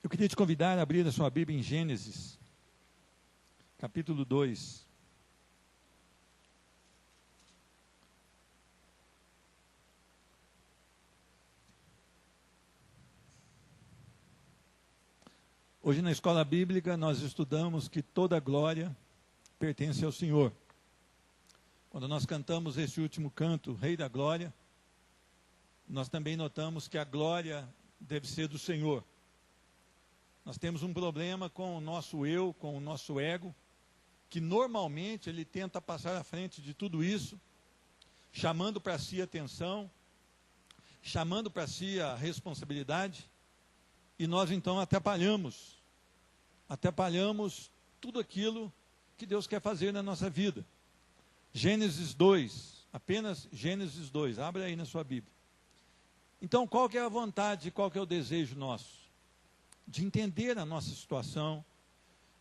Eu queria te convidar a abrir a sua Bíblia em Gênesis, capítulo 2. Hoje na escola bíblica nós estudamos que toda glória pertence ao Senhor. Quando nós cantamos esse último canto, Rei da Glória, nós também notamos que a glória deve ser do Senhor. Nós temos um problema com o nosso eu, com o nosso ego, que normalmente ele tenta passar à frente de tudo isso, chamando para si a atenção, chamando para si a responsabilidade, e nós então atrapalhamos tudo aquilo que Deus quer fazer na nossa vida. Gênesis 2, apenas Gênesis 2, abre aí na sua Bíblia. Então, qual que é a vontade, qual que é o desejo nosso? De entender a nossa situação,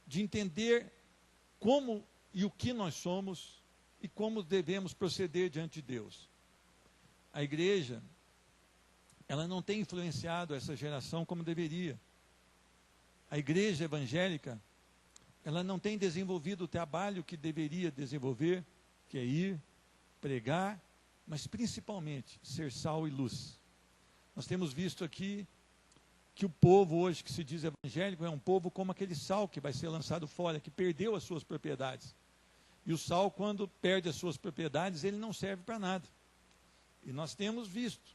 de entender como e o que nós somos e como devemos proceder diante de Deus. A igreja, ela não tem influenciado essa geração como deveria. A igreja evangélica, ela não tem desenvolvido o trabalho que deveria desenvolver, que é ir, pregar, mas principalmente ser sal e luz. Nós temos visto aqui que o povo hoje que se diz evangélico é um povo como aquele sal que vai ser lançado fora, que perdeu as suas propriedades. E o sal, quando perde as suas propriedades, ele não serve para nada. E nós temos visto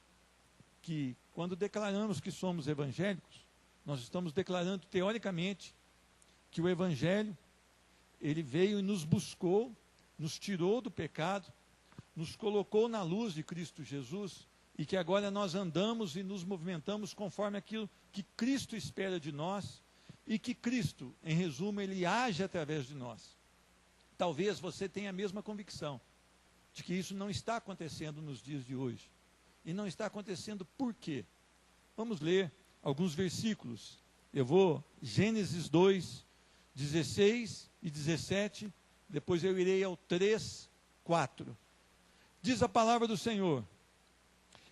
que quando declaramos que somos evangélicos, nós estamos declarando teoricamente que o evangelho, ele veio e nos buscou, nos tirou do pecado, nos colocou na luz de Cristo Jesus, e que agora nós andamos e nos movimentamos conforme aquilo que Cristo espera de nós, e que Cristo, em resumo, ele age através de nós. Talvez você tenha a mesma convicção de que isso não está acontecendo nos dias de hoje. E não está acontecendo por quê? Vamos ler alguns versículos. Eu vou, Gênesis 2, 16 e 17, depois eu irei ao 3, 4. Diz a palavra do Senhor: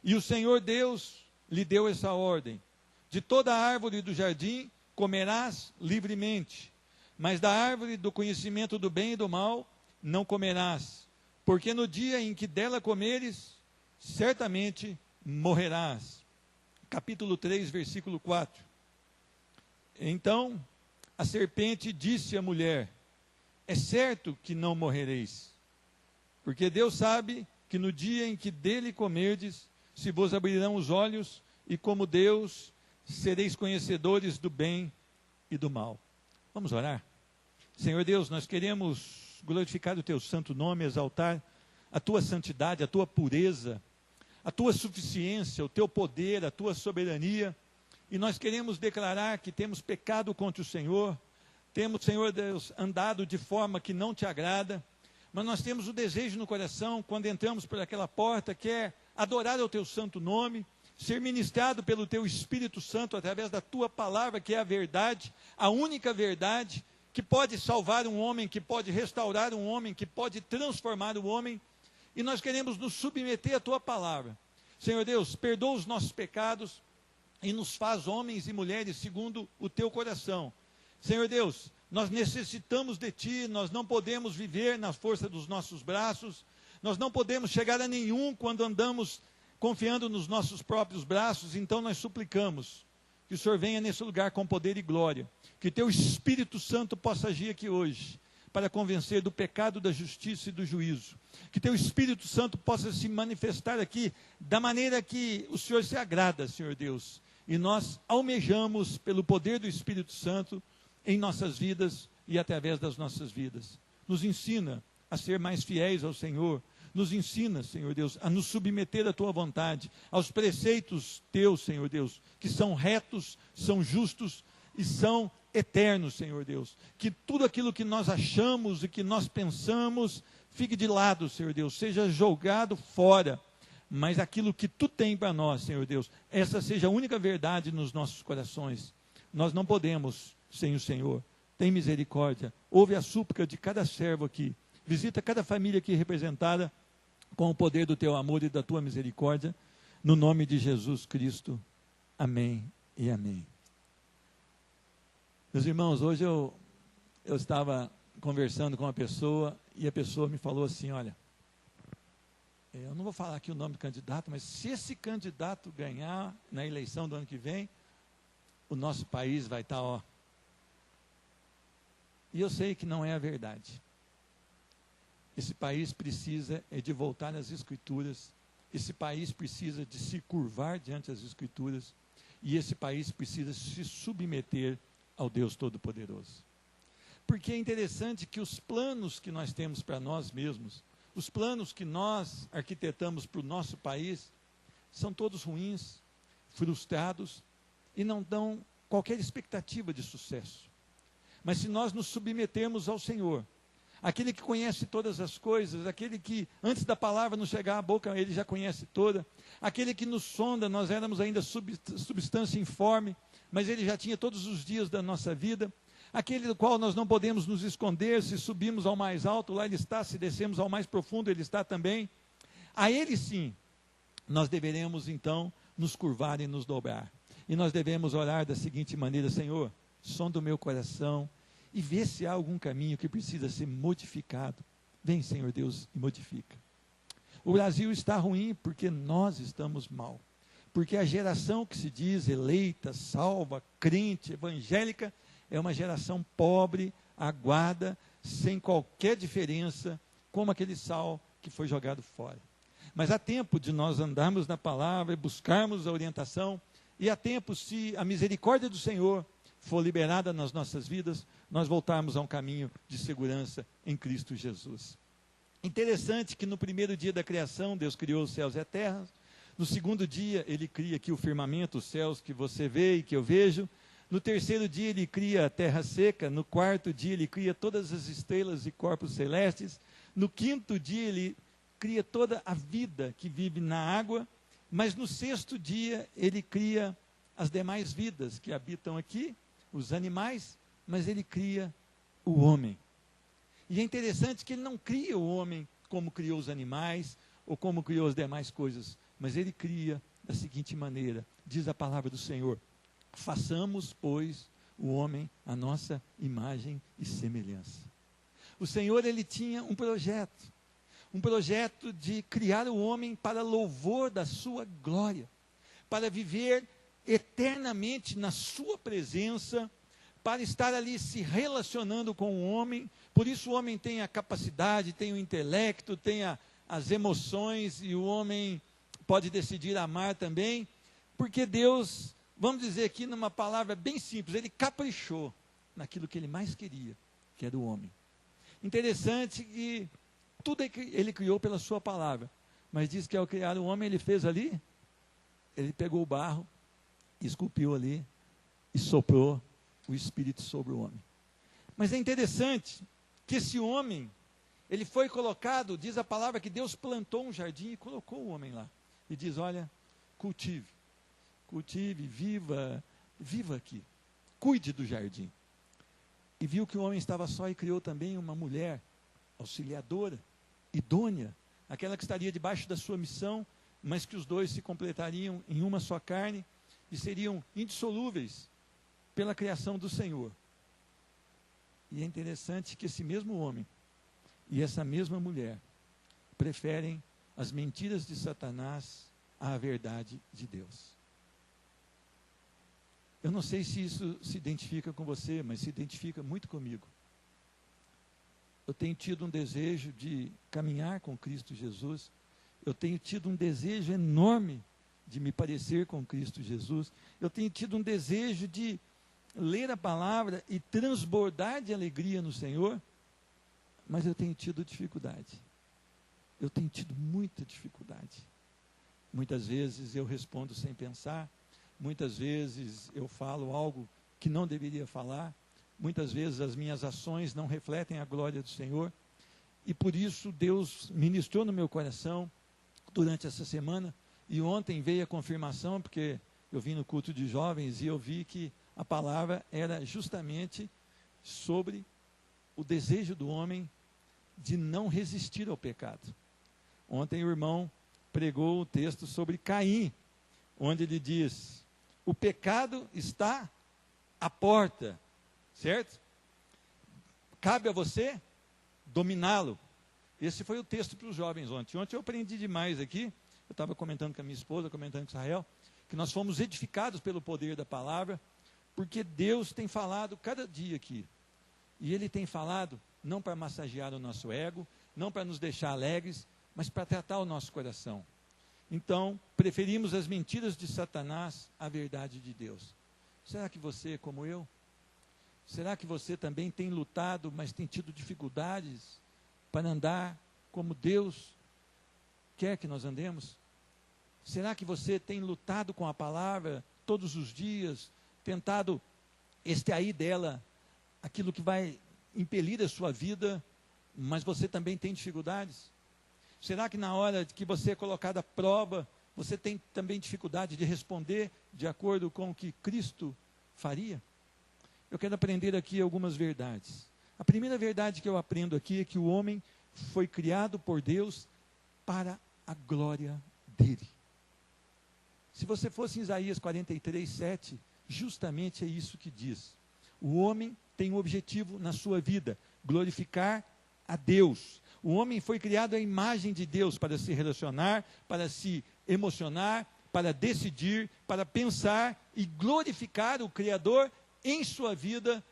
e o Senhor Deus lhe deu essa ordem: de toda árvore do jardim comerás livremente, mas da árvore do conhecimento do bem e do mal não comerás, porque no dia em que dela comeres, certamente morrerás. Capítulo 3, versículo 4. Então a serpente disse à mulher: é certo que não morrereis, porque Deus sabe que no dia em que dele comerdes, se vos abrirão os olhos, e como Deus, sereis conhecedores do bem e do mal. Vamos orar? Senhor Deus, nós queremos glorificar o teu santo nome, exaltar a tua santidade, a tua pureza, a tua suficiência, o teu poder, a tua soberania, e nós queremos declarar que temos pecado contra o Senhor, temos, Senhor Deus, andado de forma que não te agrada, mas nós temos o desejo no coração, quando entramos por aquela porta, que é adorar o teu santo nome, ser ministrado pelo teu Espírito Santo através da tua palavra, que é a verdade, a única verdade que pode salvar um homem, que pode restaurar um homem, que pode transformar o homem, e nós queremos nos submeter à tua palavra. Senhor Deus, perdoa os nossos pecados e nos faz homens e mulheres segundo o teu coração. Senhor Deus, nós necessitamos de ti, nós não podemos viver na força dos nossos braços, nós não podemos chegar a nenhum quando andamos confiando nos nossos próprios braços, então nós suplicamos que o Senhor venha nesse lugar com poder e glória, que teu Espírito Santo possa agir aqui hoje, para convencer do pecado, da justiça e do juízo, que teu Espírito Santo possa se manifestar aqui, da maneira que o Senhor se agrada, Senhor Deus, e nós almejamos pelo poder do Espírito Santo, em nossas vidas e através das nossas vidas. Nos ensina a ser mais fiéis ao Senhor, nos ensina, Senhor Deus, a nos submeter à tua vontade, aos preceitos teus, Senhor Deus, que são retos, são justos e são eternos, Senhor Deus. Que tudo aquilo que nós achamos e que nós pensamos fique de lado, Senhor Deus, seja jogado fora, mas aquilo que tu tem para nós, Senhor Deus, essa seja a única verdade nos nossos corações. Nós não podemos sem o Senhor. Tem misericórdia, ouve a súplica de cada servo aqui, visita cada família aqui representada com o poder do teu amor e da tua misericórdia, no nome de Jesus Cristo. Amém e amém. Meus irmãos, hoje eu estava conversando com uma pessoa e a pessoa me falou assim, olha, eu não vou falar aqui o nome do candidato, mas se esse candidato ganhar na eleição do ano que vem, o nosso país vai estar, ó. E eu sei que não é a verdade. Esse país precisa de voltar às Escrituras, esse país precisa de se curvar diante das Escrituras, e esse país precisa se submeter ao Deus Todo-Poderoso. Porque é interessante que os planos que nós temos para nós mesmos, os planos que nós arquitetamos para o nosso país, são todos ruins, frustrados, e não dão qualquer expectativa de sucesso. Mas se nós nos submetermos ao Senhor, aquele que conhece todas as coisas, aquele que antes da palavra não chegar à boca, ele já conhece toda, aquele que nos sonda, nós éramos ainda substância informe, mas ele já tinha todos os dias da nossa vida, aquele do qual nós não podemos nos esconder, se subimos ao mais alto, lá ele está, se descemos ao mais profundo, ele está também. A ele sim, nós deveremos então nos curvar e nos dobrar. E nós devemos orar da seguinte maneira: Senhor, sonda o meu coração e vê se há algum caminho que precisa ser modificado. Vem, Senhor Deus, e modifica. O Brasil está ruim porque nós estamos mal. Porque a geração que se diz eleita, salva, crente, evangélica, é uma geração pobre, aguada, sem qualquer diferença, como aquele sal que foi jogado fora. Mas há tempo de nós andarmos na palavra e buscarmos a orientação, e há tempo, se a misericórdia do Senhor for liberada nas nossas vidas, nós voltarmos a um caminho de segurança em Cristo Jesus. Interessante que no primeiro dia da criação, Deus criou os céus e a terra. No segundo dia, Ele cria aqui o firmamento, os céus que você vê e que eu vejo. No terceiro dia, Ele cria a terra seca. No quarto dia, Ele cria todas as estrelas e corpos celestes. No quinto dia, Ele cria toda a vida que vive na água. Mas no sexto dia, Ele cria as demais vidas que habitam aqui, os animais, mas Ele cria o homem. E é interessante que Ele não cria o homem como criou os animais, ou como criou as demais coisas, mas Ele cria da seguinte maneira, diz a palavra do Senhor: façamos, pois, o homem à nossa imagem e semelhança. O Senhor, Ele tinha um projeto de criar o homem para louvor da sua glória, para viver eternamente na sua presença, para estar ali se relacionando com o homem. Por isso o homem tem a capacidade, tem o intelecto, tem as emoções, e o homem pode decidir amar também, porque Deus, vamos dizer aqui numa palavra bem simples, Ele caprichou naquilo que Ele mais queria, que era o homem. Interessante que tudo Ele criou pela sua palavra, mas diz que ao criar o homem, Ele fez ali, Ele pegou o barro, esculpiu ali e soprou o Espírito sobre o homem. Mas é interessante que esse homem, ele foi colocado, diz a palavra que Deus plantou um jardim e colocou o homem lá. E diz, olha, cultive, viva aqui, cuide do jardim. E viu que o homem estava só e criou também uma mulher auxiliadora, idônea, aquela que estaria debaixo da sua missão, mas que os dois se completariam em uma só carne e seriam indissolúveis pela criação do Senhor. E é interessante que esse mesmo homem e essa mesma mulher preferem as mentiras de Satanás à verdade de Deus. Eu não sei se isso se identifica com você, mas se identifica muito comigo. Eu tenho tido um desejo de caminhar com Cristo Jesus. Eu tenho tido um desejo enorme de me parecer com Cristo Jesus. Eu tenho tido um desejo de ler a palavra e transbordar de alegria no Senhor, mas eu tenho tido dificuldade. Eu tenho tido muita dificuldade. Muitas vezes eu respondo sem pensar, muitas vezes eu falo algo que não deveria falar, muitas vezes as minhas ações não refletem a glória do Senhor, e por isso Deus ministrou no meu coração durante essa semana, e ontem veio a confirmação, porque eu vim no culto de jovens e eu vi que a palavra era justamente sobre o desejo do homem de não resistir ao pecado. Ontem o irmão pregou o texto sobre Caim, onde ele diz: o pecado está à porta, certo? Cabe a você dominá-lo. Esse foi o texto para os jovens ontem. Ontem eu aprendi demais aqui, eu estava comentando com a minha esposa, comentando com Israel, que nós fomos edificados pelo poder da palavra, porque Deus tem falado cada dia aqui. E Ele tem falado não para massagear o nosso ego, não para nos deixar alegres, mas para tratar o nosso coração. Então, preferimos as mentiras de Satanás à verdade de Deus. Será que você, como eu, será que você também tem lutado, mas tem tido dificuldades para andar como Deus quer que nós andemos? Será que você tem lutado com a palavra todos os dias, tentado extrair dela aquilo que vai impelir a sua vida, mas você também tem dificuldades? Será que na hora que você é colocado à prova, você tem também dificuldade de responder de acordo com o que Cristo faria? Eu quero aprender aqui algumas verdades. A primeira verdade que eu aprendo aqui é que o homem foi criado por Deus para a glória dele. Se você fosse em Isaías 43, 7, justamente é isso que diz. O homem tem um objetivo na sua vida, glorificar a Deus. O homem foi criado à imagem de Deus para se relacionar, para se emocionar, para decidir, para pensar e glorificar o Criador em sua vida,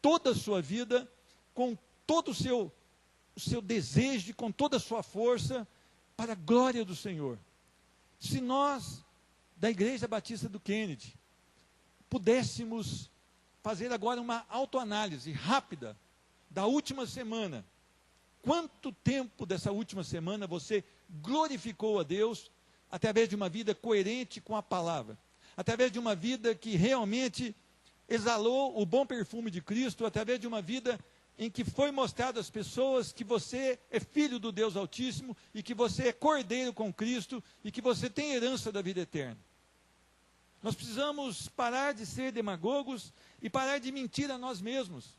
toda a sua vida, com todo o seu desejo, com toda a sua força, para a glória do Senhor. Se nós, da Igreja Batista do Kennedy, pudéssemos fazer agora uma autoanálise rápida da última semana, quanto tempo dessa última semana você glorificou a Deus através de uma vida coerente com a palavra, através de uma vida que realmente exalou o bom perfume de Cristo, através de uma vida em que foi mostrado às pessoas que você é filho do Deus Altíssimo e que você é cordeiro com Cristo e que você tem herança da vida eterna. Nós precisamos parar de ser demagogos e parar de mentir a nós mesmos.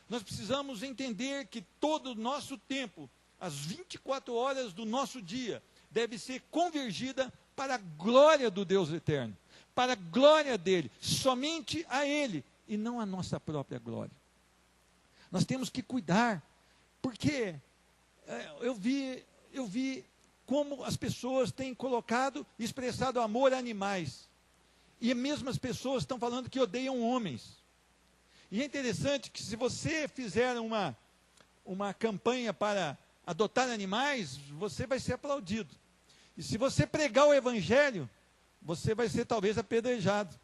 Nós precisamos entender que todo o nosso tempo, as 24 horas do nosso dia, deve ser convergida para a glória do Deus eterno, para a glória dele, somente a ele, e não a nossa própria glória. Nós temos que cuidar, porque eu vi como as pessoas têm colocado e expressado amor a animais, e mesmo as pessoas estão falando que odeiam homens. E é interessante que se você fizer uma campanha para adotar animais, você vai ser aplaudido. E se você pregar o evangelho, você vai ser talvez apedrejado,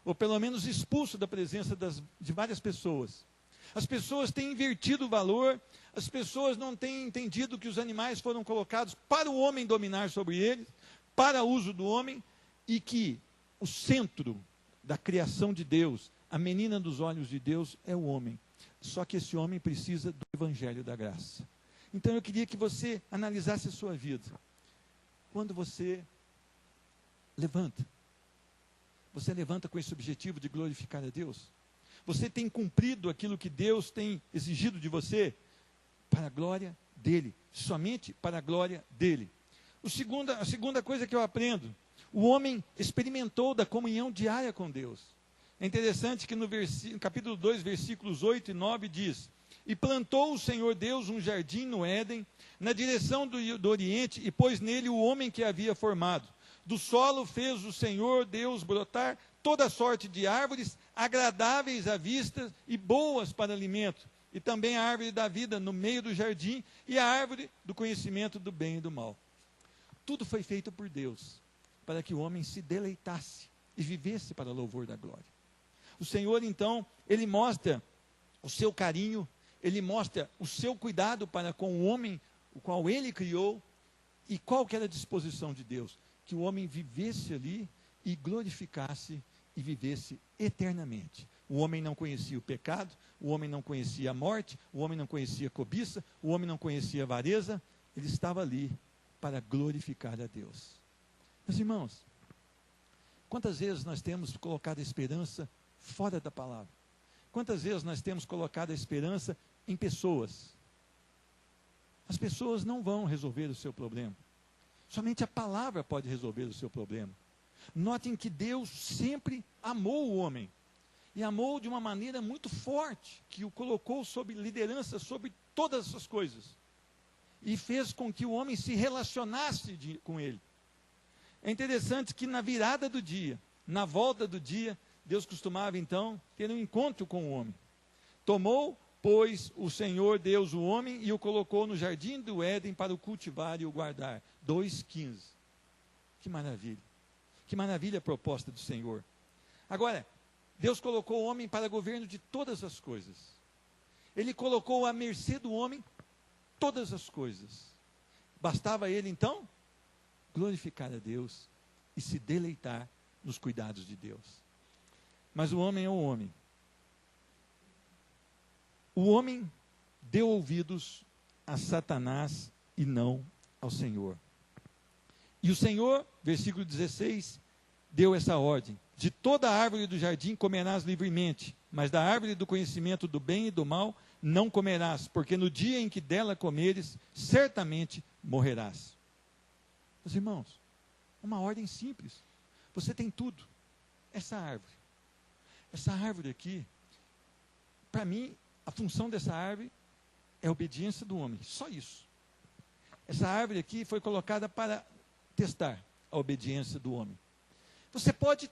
ou pelo menos expulso da presença de várias pessoas. As pessoas têm invertido o valor, as pessoas não têm entendido que os animais foram colocados para o homem dominar sobre eles, para uso do homem, e que o centro da criação de Deus, a menina dos olhos de Deus é o homem. Só que esse homem precisa do evangelho da graça. Então eu queria que você analisasse a sua vida. Quando você levanta com esse objetivo de glorificar a Deus? Você tem cumprido aquilo que Deus tem exigido de você para a glória dele, somente para a glória dele. A segunda coisa que eu aprendo, o homem experimentou da comunhão diária com Deus. É interessante que no capítulo 2, versículos 8 e 9 diz: E plantou o Senhor Deus um jardim no Éden, na direção do Oriente, e pôs nele o homem que havia formado. Do solo fez o Senhor Deus brotar toda sorte de árvores, agradáveis à vista e boas para alimento, e também a árvore da vida no meio do jardim, e a árvore do conhecimento do bem e do mal. Tudo foi feito por Deus, para que o homem se deleitasse e vivesse para o louvor da glória. O Senhor, então, ele mostra o seu carinho, ele mostra o seu cuidado para com o homem, o qual ele criou, e qual que era a disposição de Deus? Que o homem vivesse ali e glorificasse e vivesse eternamente. O homem não conhecia o pecado, o homem não conhecia a morte, o homem não conhecia a cobiça, o homem não conhecia a avareza, ele estava ali para glorificar a Deus. Meus irmãos, quantas vezes nós temos colocado a esperança fora da palavra? Quantas vezes nós temos colocado a esperança em pessoas? As pessoas não vão resolver o seu problema. Somente a palavra pode resolver o seu problema. Notem que Deus sempre amou o homem. E amou de uma maneira muito forte, que o colocou sob liderança sobre todas essas coisas. E fez com que o homem se relacionasse com ele. É interessante que na virada do dia, na volta do dia, Deus costumava então ter um encontro com o homem. Tomou, pois, o Senhor Deus o homem e o colocou no jardim do Éden para o cultivar e o guardar. 2:15. Que maravilha. Que maravilha a proposta do Senhor. Agora, Deus colocou o homem para governo de todas as coisas. Ele colocou à mercê do homem todas as coisas. Bastava ele, então, glorificar a Deus e se deleitar nos cuidados de Deus. Mas o homem é o homem. O homem deu ouvidos a Satanás e não ao Senhor. E o Senhor, versículo 16, deu essa ordem: de toda árvore do jardim comerás livremente, mas da árvore do conhecimento do bem e do mal não comerás, porque no dia em que dela comeres, certamente morrerás. Meus irmãos, uma ordem simples. Você tem tudo. Essa árvore aqui, para mim, a função dessa árvore é a obediência do homem, só isso. Essa árvore aqui foi colocada para testar a obediência do homem. Você pode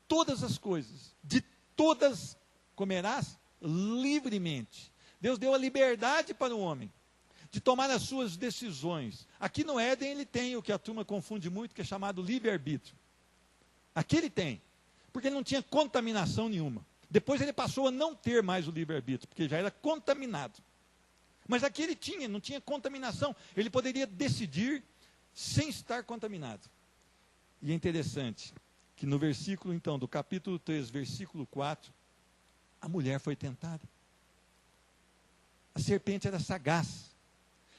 todas as coisas, de todas comerás livremente. Deus deu a liberdade para o homem de tomar as suas decisões. Aqui no Éden ele tem o que a turma confunde muito, que é chamado livre-arbítrio. Aqui ele tem, porque ele não tinha contaminação nenhuma. Depois ele passou a não ter mais o livre-arbítrio, porque já era contaminado. Mas aqui ele tinha, não tinha contaminação. Ele poderia decidir sem estar contaminado. E é interessante que no versículo, então, do capítulo 3, versículo 4, a mulher foi tentada. A serpente era sagaz.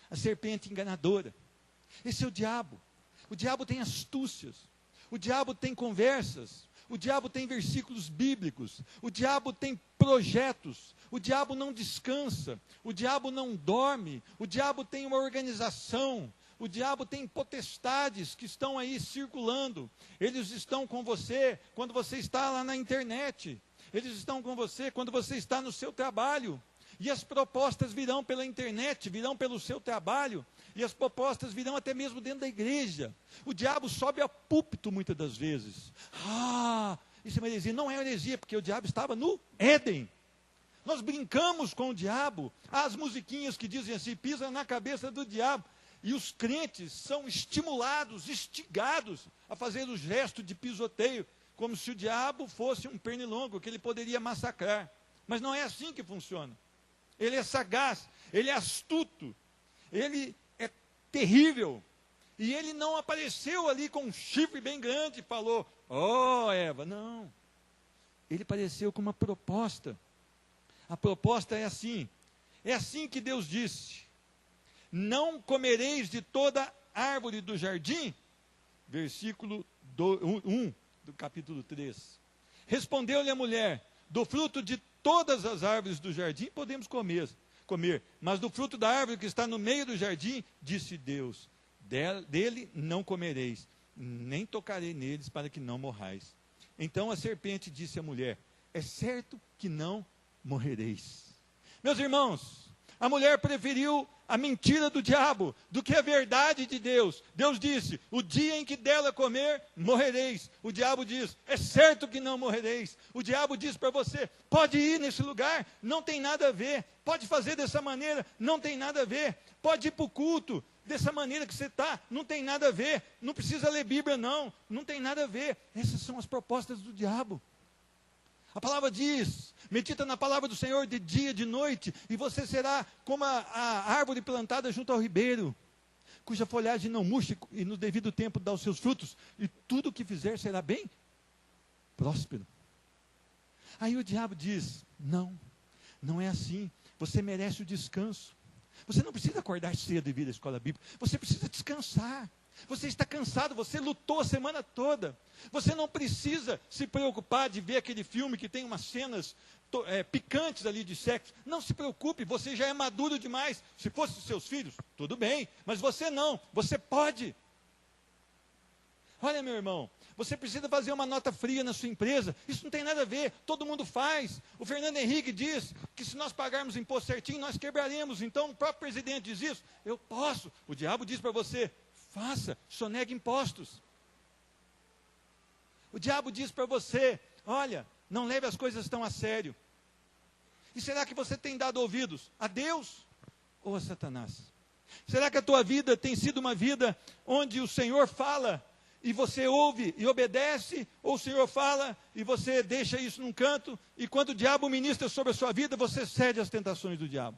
A serpente enganadora. Esse é o diabo. O diabo tem astúcias. O diabo tem conversas. O diabo tem versículos bíblicos. O diabo tem projetos. O diabo não descansa. O diabo não dorme. O diabo tem uma organização. O diabo tem potestades que estão aí circulando. Eles estão com você quando você está lá na internet. Eles estão com você quando você está no seu trabalho. E as propostas virão pela internet, virão pelo seu trabalho. E as propostas virão até mesmo dentro da igreja. O diabo sobe a púlpito muitas das vezes. Isso é uma heresia. Não é uma heresia, porque o diabo estava no Éden. Nós brincamos com o diabo. Há as musiquinhas que dizem assim, pisa na cabeça do diabo. E os crentes são estimulados, instigados a fazer o gesto de pisoteio, como se o diabo fosse um pernilongo que ele poderia massacrar. Mas não é assim que funciona. Ele é sagaz, ele é astuto, ele é terrível. E ele não apareceu ali com um chifre bem grande e falou, Eva, não. Ele apareceu com uma proposta. A proposta é assim que Deus disse: não comereis de toda árvore do jardim, versículo 1 do capítulo 3. Respondeu-lhe a mulher, do fruto de todas as árvores do jardim podemos comer, mas do fruto da árvore que está no meio do jardim, disse Deus, dele não comereis, nem tocarei neles para que não morrais. Então a serpente disse à mulher, é certo que não morrereis. Meus irmãos, a mulher preferiu a mentira do diabo do que a verdade de Deus. Deus disse, o dia em que dela comer, morrereis. O diabo diz, é certo que não morrereis. O diabo diz para você, pode ir nesse lugar, não tem nada a ver. Pode fazer dessa maneira, não tem nada a ver. Pode ir para o culto, dessa maneira que você está, não tem nada a ver. Não precisa ler Bíblia não tem nada a ver. Essas são as propostas do diabo. A palavra diz, medita na palavra do Senhor de dia e de noite, e você será como a árvore plantada junto ao ribeiro, cuja folhagem não murcha e no devido tempo dá os seus frutos, e tudo o que fizer será bem próspero. Aí o diabo diz, não é assim, você merece o descanso. Você não precisa acordar cedo e vir à escola bíblica, você precisa descansar. Você está cansado, você lutou a semana toda. Você não precisa se preocupar de ver aquele filme que tem umas cenas picantes ali de sexo. Não se preocupe, você já é maduro demais. Se fossem seus filhos, tudo bem, mas você não, você pode. Olha, meu irmão, você precisa fazer uma nota fria na sua empresa. Isso não tem nada a ver, todo mundo faz. O Fernando Henrique diz que se nós pagarmos imposto certinho, nós quebraremos. Então, o próprio presidente diz isso. Eu posso. O diabo diz para você, faça, sonegue impostos. O diabo diz para você, olha, não leve as coisas tão a sério. E será que você tem dado ouvidos a Deus ou a Satanás? Será que a tua vida tem sido uma vida onde o Senhor fala e você ouve e obedece, ou o Senhor fala e você deixa isso num canto, e quando o diabo ministra sobre a sua vida, você cede às tentações do diabo?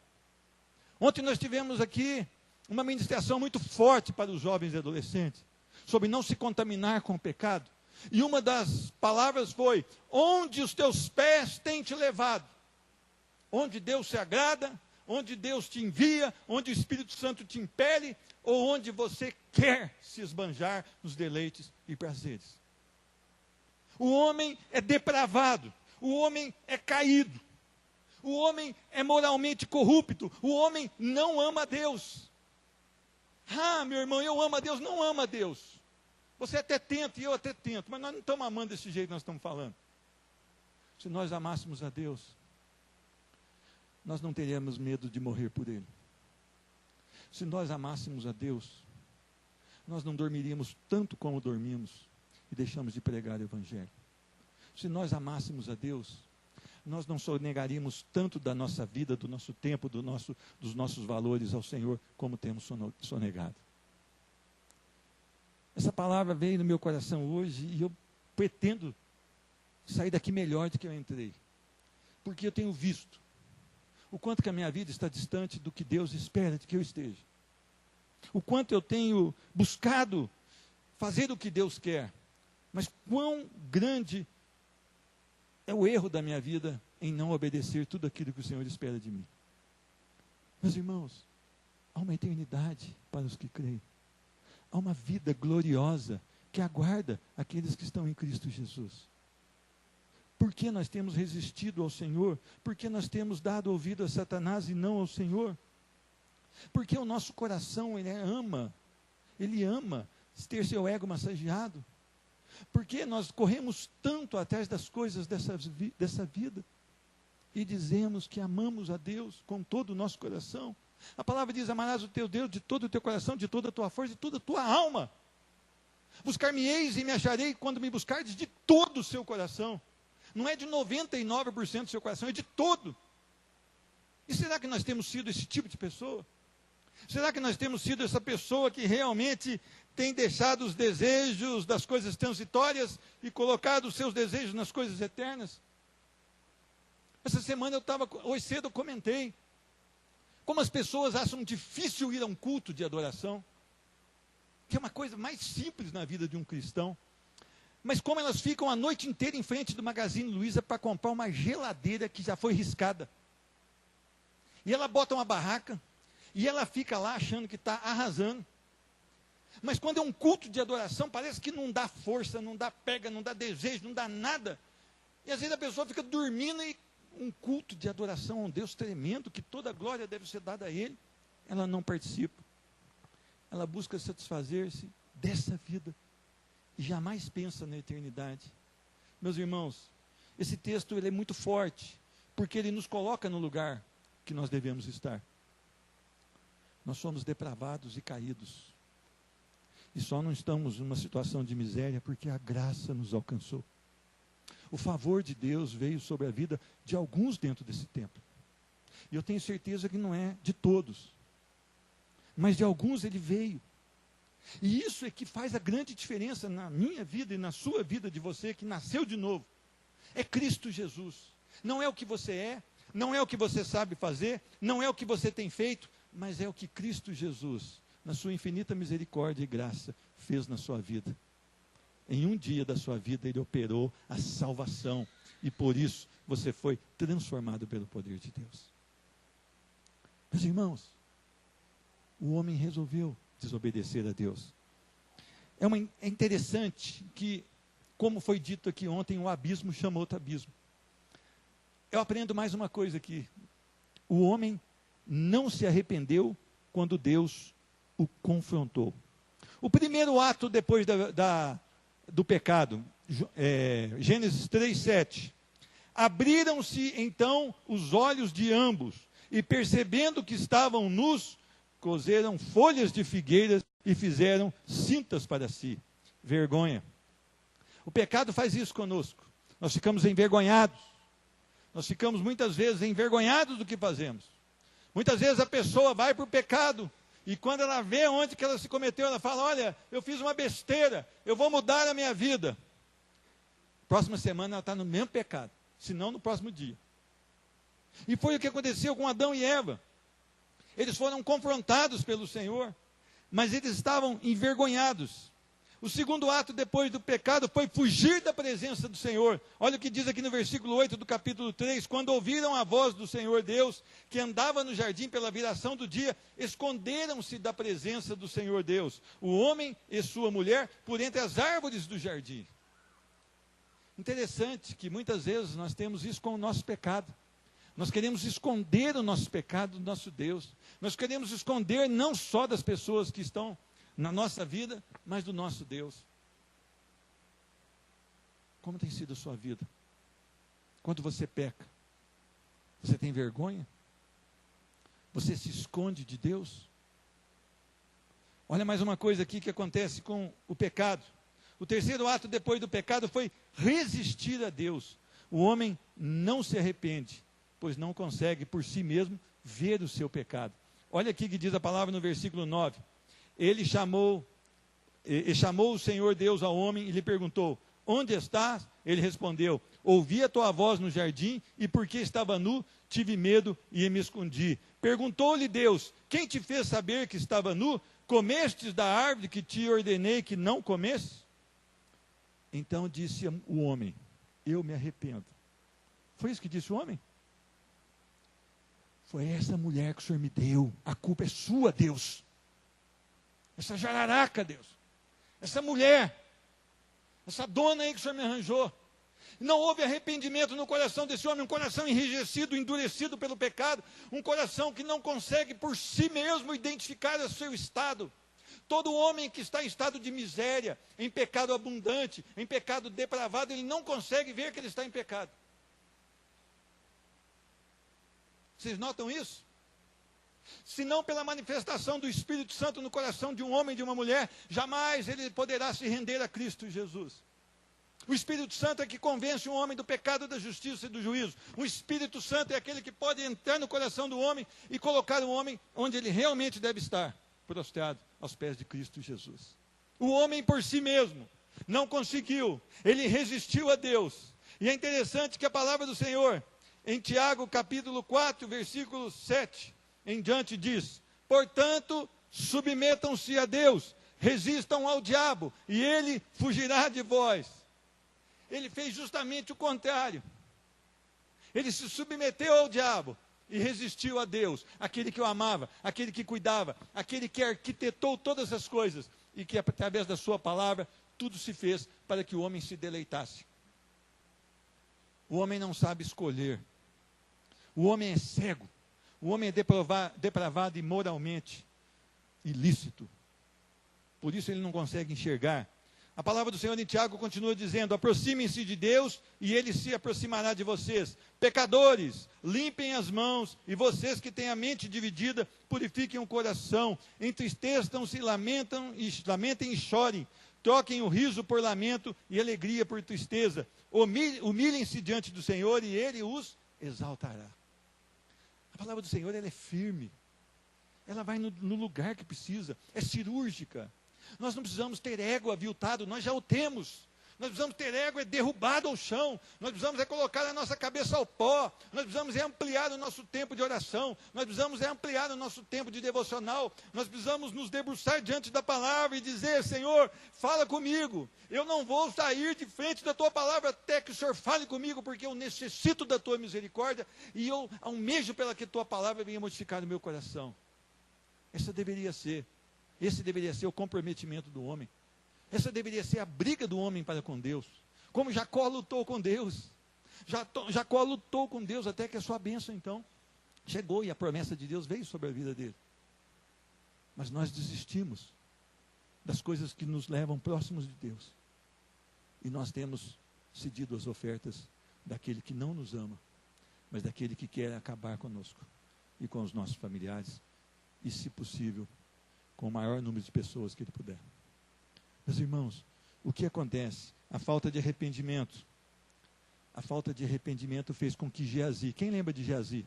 Ontem nós tivemos aqui uma ministração muito forte para os jovens e adolescentes, sobre não se contaminar com o pecado, e uma das palavras foi, onde os teus pés têm te levado, onde Deus se agrada, onde Deus te envia, onde o Espírito Santo te impele, ou onde você quer se esbanjar nos deleites e prazeres. O homem é depravado, o homem é caído, o homem é moralmente corrupto, o homem não ama a Deus. Ah, meu irmão, eu amo a Deus, não ama a Deus. Você até tenta e eu até tento, mas nós não estamos amando desse jeito que nós estamos falando. Se nós amássemos a Deus, nós não teríamos medo de morrer por Ele. Se nós amássemos a Deus, nós não dormiríamos tanto como dormimos e deixamos de pregar o Evangelho. Se nós amássemos a Deus, nós não sonegaríamos tanto da nossa vida, do nosso tempo, dos nossos valores ao Senhor, como temos sonegado. Essa palavra veio no meu coração hoje e eu pretendo sair daqui melhor do que eu entrei. Porque eu tenho visto o quanto que a minha vida está distante do que Deus espera de que eu esteja. O quanto eu tenho buscado fazer o que Deus quer. Mas quão grande é o erro da minha vida em não obedecer tudo aquilo que o Senhor espera de mim. Meus irmãos, há uma eternidade para os que creem. Há uma vida gloriosa que aguarda aqueles que estão em Cristo Jesus. Por que nós temos resistido ao Senhor? Por que nós temos dado ouvido a Satanás e não ao Senhor? Porque o nosso coração, ele ama ter seu ego massageado. Porque nós corremos tanto atrás das coisas dessa vida e dizemos que amamos a Deus com todo o nosso coração. A palavra diz, amarás o teu Deus de todo o teu coração, de toda a tua força, de toda a tua alma. Buscar-me-eis e me acharei quando me buscardes de todo o seu coração. Não é de 99% do seu coração, é de todo. E será que nós temos sido esse tipo de pessoa? Será que nós temos sido essa pessoa que realmente tem deixado os desejos das coisas transitórias e colocado os seus desejos nas coisas eternas? Essa semana hoje cedo eu comentei como as pessoas acham difícil ir a um culto de adoração, que é uma coisa mais simples na vida de um cristão. Mas como elas ficam a noite inteira em frente do Magazine Luiza para comprar uma geladeira que já foi riscada. E ela bota uma barraca, e ela fica lá achando que está arrasando. Mas quando é um culto de adoração, parece que não dá força, não dá pega, não dá desejo, não dá nada. E às vezes a pessoa fica dormindo e um culto de adoração a um Deus tremendo, que toda a glória deve ser dada a Ele, ela não participa. Ela busca satisfazer-se dessa vida. E jamais pensa na eternidade. Meus irmãos, esse texto ele é muito forte, porque ele nos coloca no lugar que nós devemos estar. Nós somos depravados e caídos. E só não estamos numa situação de miséria porque a graça nos alcançou. O favor de Deus veio sobre a vida de alguns dentro desse templo. E eu tenho certeza que não é de todos. Mas de alguns ele veio. E isso é que faz a grande diferença na minha vida e na sua vida, de você que nasceu de novo. É Cristo Jesus. Não é o que você é, não é o que você sabe fazer, não é o que você tem feito, mas é o que Cristo Jesus, na sua infinita misericórdia e graça, fez na sua vida. Em um dia da sua vida, Ele operou a salvação. E por isso, você foi transformado pelo poder de Deus. Meus irmãos, o homem resolveu desobedecer a Deus. É interessante que, como foi dito aqui ontem, o abismo chamou outro abismo. Eu aprendo mais uma coisa aqui. O homem não se arrependeu quando Deus o confrontou. O primeiro ato depois do pecado. Gênesis 3:7. Abriram-se então os olhos de ambos, e percebendo que estavam nus, coseram folhas de figueiras e fizeram cintas para si. Vergonha. O pecado faz isso conosco. Nós ficamos envergonhados. Nós ficamos muitas vezes envergonhados do que fazemos. Muitas vezes a pessoa vai para o pecado, e quando ela vê onde que ela se cometeu, ela fala: olha, eu fiz uma besteira, eu vou mudar a minha vida. Próxima semana ela está no mesmo pecado, se não no próximo dia. E foi o que aconteceu com Adão e Eva. Eles foram confrontados pelo Senhor, mas eles estavam envergonhados. O segundo ato depois do pecado foi fugir da presença do Senhor. Olha o que diz aqui no versículo 8 do capítulo 3. Quando ouviram a voz do Senhor Deus, que andava no jardim pela viração do dia, esconderam-se da presença do Senhor Deus, o homem e sua mulher, por entre as árvores do jardim. Interessante que muitas vezes nós temos isso com o nosso pecado. Nós queremos esconder o nosso pecado do nosso Deus. Nós queremos esconder não só das pessoas que estão na nossa vida, mas do nosso Deus. Como tem sido a sua vida? Quando você peca, você tem vergonha? Você se esconde de Deus? Olha mais uma coisa aqui que acontece com o pecado. O terceiro ato depois do pecado foi resistir a Deus. O homem não se arrepende, pois não consegue por si mesmo ver o seu pecado. Olha aqui que diz a palavra no versículo 9. Ele chamou o Senhor Deus ao homem e lhe perguntou: onde estás? Ele respondeu: ouvi a tua voz no jardim, e porque estava nu, tive medo e me escondi. Perguntou-lhe Deus: quem te fez saber que estava nu? Comestes da árvore que te ordenei que não comesses? Então disse o homem: eu me arrependo. Foi isso que disse o homem? Foi essa mulher que o Senhor me deu. A culpa é sua, Deus. Essa jararaca, Deus. Essa mulher. Essa dona aí que o Senhor me arranjou. Não houve arrependimento no coração desse homem. Um coração enrijecido, endurecido pelo pecado. Um coração que não consegue por si mesmo identificar o seu estado. Todo homem que está em estado de miséria, em pecado abundante, em pecado depravado, ele não consegue ver que ele está em pecado. Vocês notam isso? Se não pela manifestação do Espírito Santo no coração de um homem e de uma mulher, jamais ele poderá se render a Cristo Jesus. O Espírito Santo é que convence um homem do pecado, da justiça e do juízo. O Espírito Santo é aquele que pode entrar no coração do homem e colocar o homem onde ele realmente deve estar, prostrado aos pés de Cristo Jesus. O homem por si mesmo não conseguiu, ele resistiu a Deus. E é interessante que a palavra do Senhor, em Tiago capítulo 4, versículo 7 em diante diz: portanto, submetam-se a Deus, resistam ao diabo, e ele fugirá de vós. Ele fez justamente o contrário. Ele se submeteu ao diabo e resistiu a Deus, aquele que o amava, aquele que cuidava, aquele que arquitetou todas as coisas, e que através da sua palavra, tudo se fez para que o homem se deleitasse. O homem não sabe escolher. O homem é cego. O homem é depravado e moralmente ilícito. Por isso ele não consegue enxergar. A palavra do Senhor em Tiago continua dizendo: aproximem-se de Deus e ele se aproximará de vocês. Pecadores, limpem as mãos, e vocês que têm a mente dividida, purifiquem o coração. Entristeçam-se, lamentem e chorem. Troquem o riso por lamento e alegria por tristeza. Humilhem-se diante do Senhor e ele os exaltará. A palavra do Senhor, ela é firme. Ela vai no lugar que precisa. É cirúrgica. Nós não precisamos ter ego aviltado, nós já o temos. Nós precisamos ter ego derrubado ao chão. Nós precisamos colocar a nossa cabeça ao pó. Nós precisamos ampliar o nosso tempo de oração. Nós precisamos ampliar o nosso tempo de devocional. Nós precisamos nos debruçar diante da palavra e dizer: Senhor, fala comigo. Eu não vou sair de frente da tua palavra até que o Senhor fale comigo, porque eu necessito da tua misericórdia e eu almejo pela que tua palavra venha modificar o meu coração. Esse deveria ser o comprometimento do homem. Essa deveria ser a briga do homem para com Deus. Como Jacó lutou com Deus. Jacó lutou com Deus até que a sua bênção, então, chegou e a promessa de Deus veio sobre a vida dele. Mas nós desistimos das coisas que nos levam próximos de Deus. E nós temos cedido as ofertas daquele que não nos ama, mas daquele que quer acabar conosco e com os nossos familiares, e, se possível, com o maior número de pessoas que ele puder. Meus irmãos, o que acontece? A falta de arrependimento. A falta de arrependimento fez com que Geazi, quem lembra de Geazi?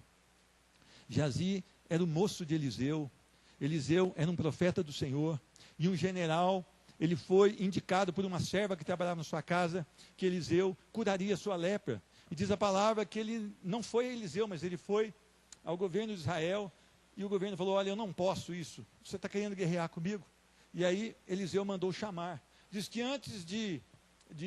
Geazi era o moço de Eliseu. Eliseu era um profeta do Senhor, e um general, ele foi indicado por uma serva que trabalhava na sua casa, que Eliseu curaria a sua lepra. E diz a palavra que ele não foi a Eliseu, mas ele foi ao governo de Israel, e o governo falou: olha, eu não posso isso, você está querendo guerrear comigo? E aí Eliseu mandou chamar. Diz que antes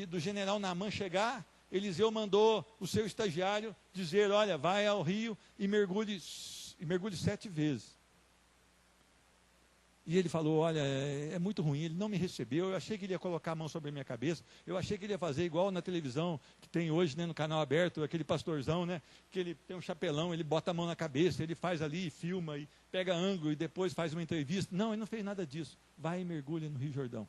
do general Naamã chegar, Eliseu mandou o seu estagiário dizer: olha, vai ao rio e mergulhe 7 vezes. E ele falou: olha, é muito ruim, ele não me recebeu, eu achei que ele ia colocar a mão sobre a minha cabeça, eu achei que ele ia fazer igual na televisão, que tem hoje, né, no canal aberto, aquele pastorzão, né, que ele tem um chapelão, ele bota a mão na cabeça, ele faz ali, filma, e pega ângulo, e depois faz uma entrevista. Não, ele não fez nada disso. Vai e mergulha no Rio Jordão.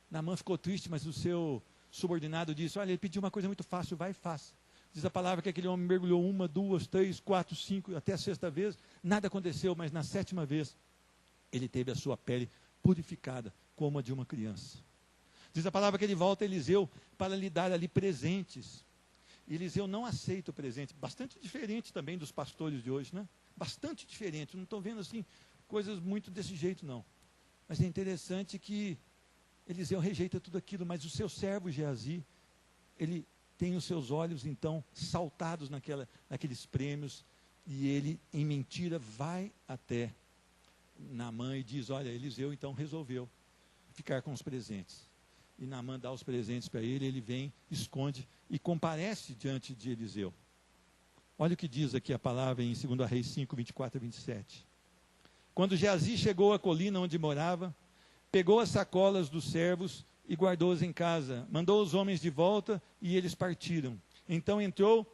Naamã ficou triste, mas o seu subordinado disse: olha, ele pediu uma coisa muito fácil, vai e faça. Diz a palavra que aquele homem mergulhou 1, 2, 3, 4, 5, até a 6ª vez, nada aconteceu, mas na 7ª vez, ele teve a sua pele purificada, como a de uma criança. Diz a palavra que ele volta a Eliseu para lhe dar ali presentes. E Eliseu não aceita o presente, bastante diferente também dos pastores de hoje, né? Bastante diferente, não estou vendo assim, coisas muito desse jeito não. Mas é interessante que Eliseu rejeita tudo aquilo, mas o seu servo Geazi, ele tem os seus olhos então saltados naqueles prêmios, e ele, em mentira, vai até Naamã e diz: olha, Eliseu então resolveu ficar com os presentes. E Naamã dá os presentes para ele, ele vem, esconde e comparece diante de Eliseu. Olha o que diz aqui a palavra em 2 Reis 5, 24 a 27. Quando Geazi chegou à colina onde morava, pegou as sacolas dos servos e guardou-as em casa. Mandou os homens de volta e eles partiram. Então entrou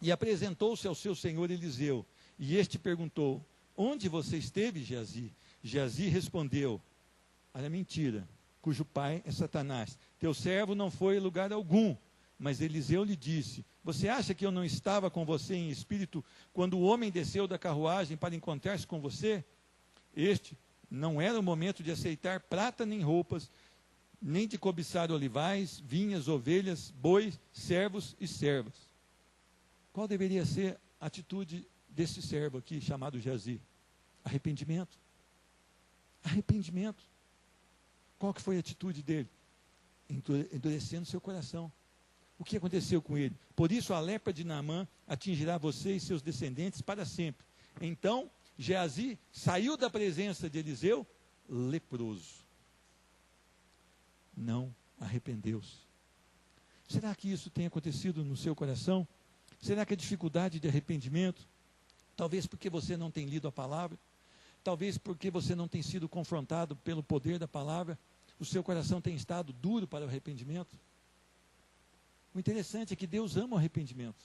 e apresentou-se ao seu senhor Eliseu. E este perguntou: onde você esteve, Geazi? Geazi respondeu: olha, mentira, cujo pai é Satanás. Teu servo não foi a lugar algum. Mas Eliseu lhe disse: você acha que eu não estava com você em espírito quando o homem desceu da carruagem para encontrar-se com você? Este não era o momento de aceitar prata nem roupas, nem de cobiçar olivais, vinhas, ovelhas, bois, servos e servas. Qual deveria ser a atitude desse servo aqui, chamado Geazi? Arrependimento. Arrependimento. Qual que foi a atitude dele? Endurecendo seu coração. O que aconteceu com ele? Por isso a lepra de Naamã atingirá você e seus descendentes para sempre. Então Geazi saiu da presença de Eliseu leproso. Não arrependeu-se. Será que isso tem acontecido no seu coração? Será que a dificuldade de arrependimento, talvez porque você não tem lido a palavra, talvez porque você não tem sido confrontado pelo poder da palavra, o seu coração tem estado duro para o arrependimento? O interessante é que Deus ama o arrependimento.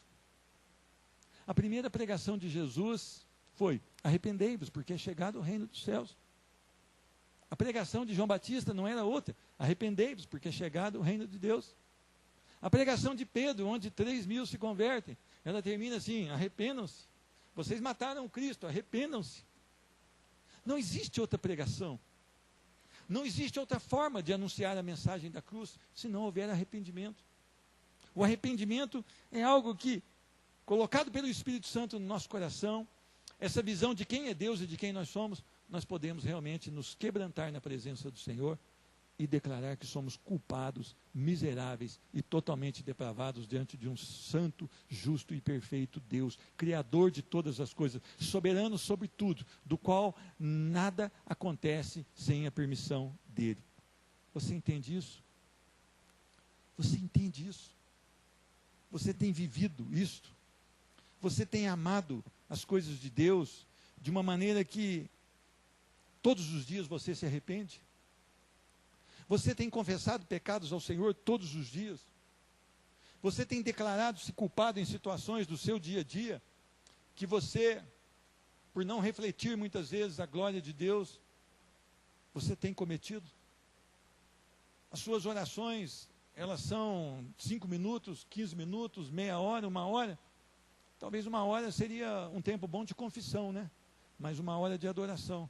A primeira pregação de Jesus foi: arrependei-vos, porque é chegado o reino dos céus. A pregação de João Batista não era outra: arrependei-vos, porque é chegado o reino de Deus. A pregação de Pedro, onde 3.000 se convertem, ela termina assim: arrependam-se. Vocês mataram Cristo, arrependam-se. Não existe outra pregação. Não existe outra forma de anunciar a mensagem da cruz, se não houver arrependimento. O arrependimento é algo que, colocado pelo Espírito Santo no nosso coração, essa visão de quem é Deus e de quem nós somos, nós podemos realmente nos quebrantar na presença do Senhor e declarar que somos culpados, miseráveis e totalmente depravados diante de um santo, justo e perfeito Deus, Criador de todas as coisas, soberano sobre tudo, do qual nada acontece sem a permissão dele. Você entende isso? Você entende isso? Você tem vivido isto? Você tem amado as coisas de Deus de uma maneira que todos os dias você se arrepende? Você tem confessado pecados ao Senhor todos os dias? Você tem declarado-se culpado em situações do seu dia a dia, que você, por não refletir muitas vezes a glória de Deus, você tem cometido? As suas orações elas são 5 minutos, 15 minutos, meia hora, 1 hora. Talvez 1 hora seria um tempo bom de confissão, né? Mas 1 hora de adoração.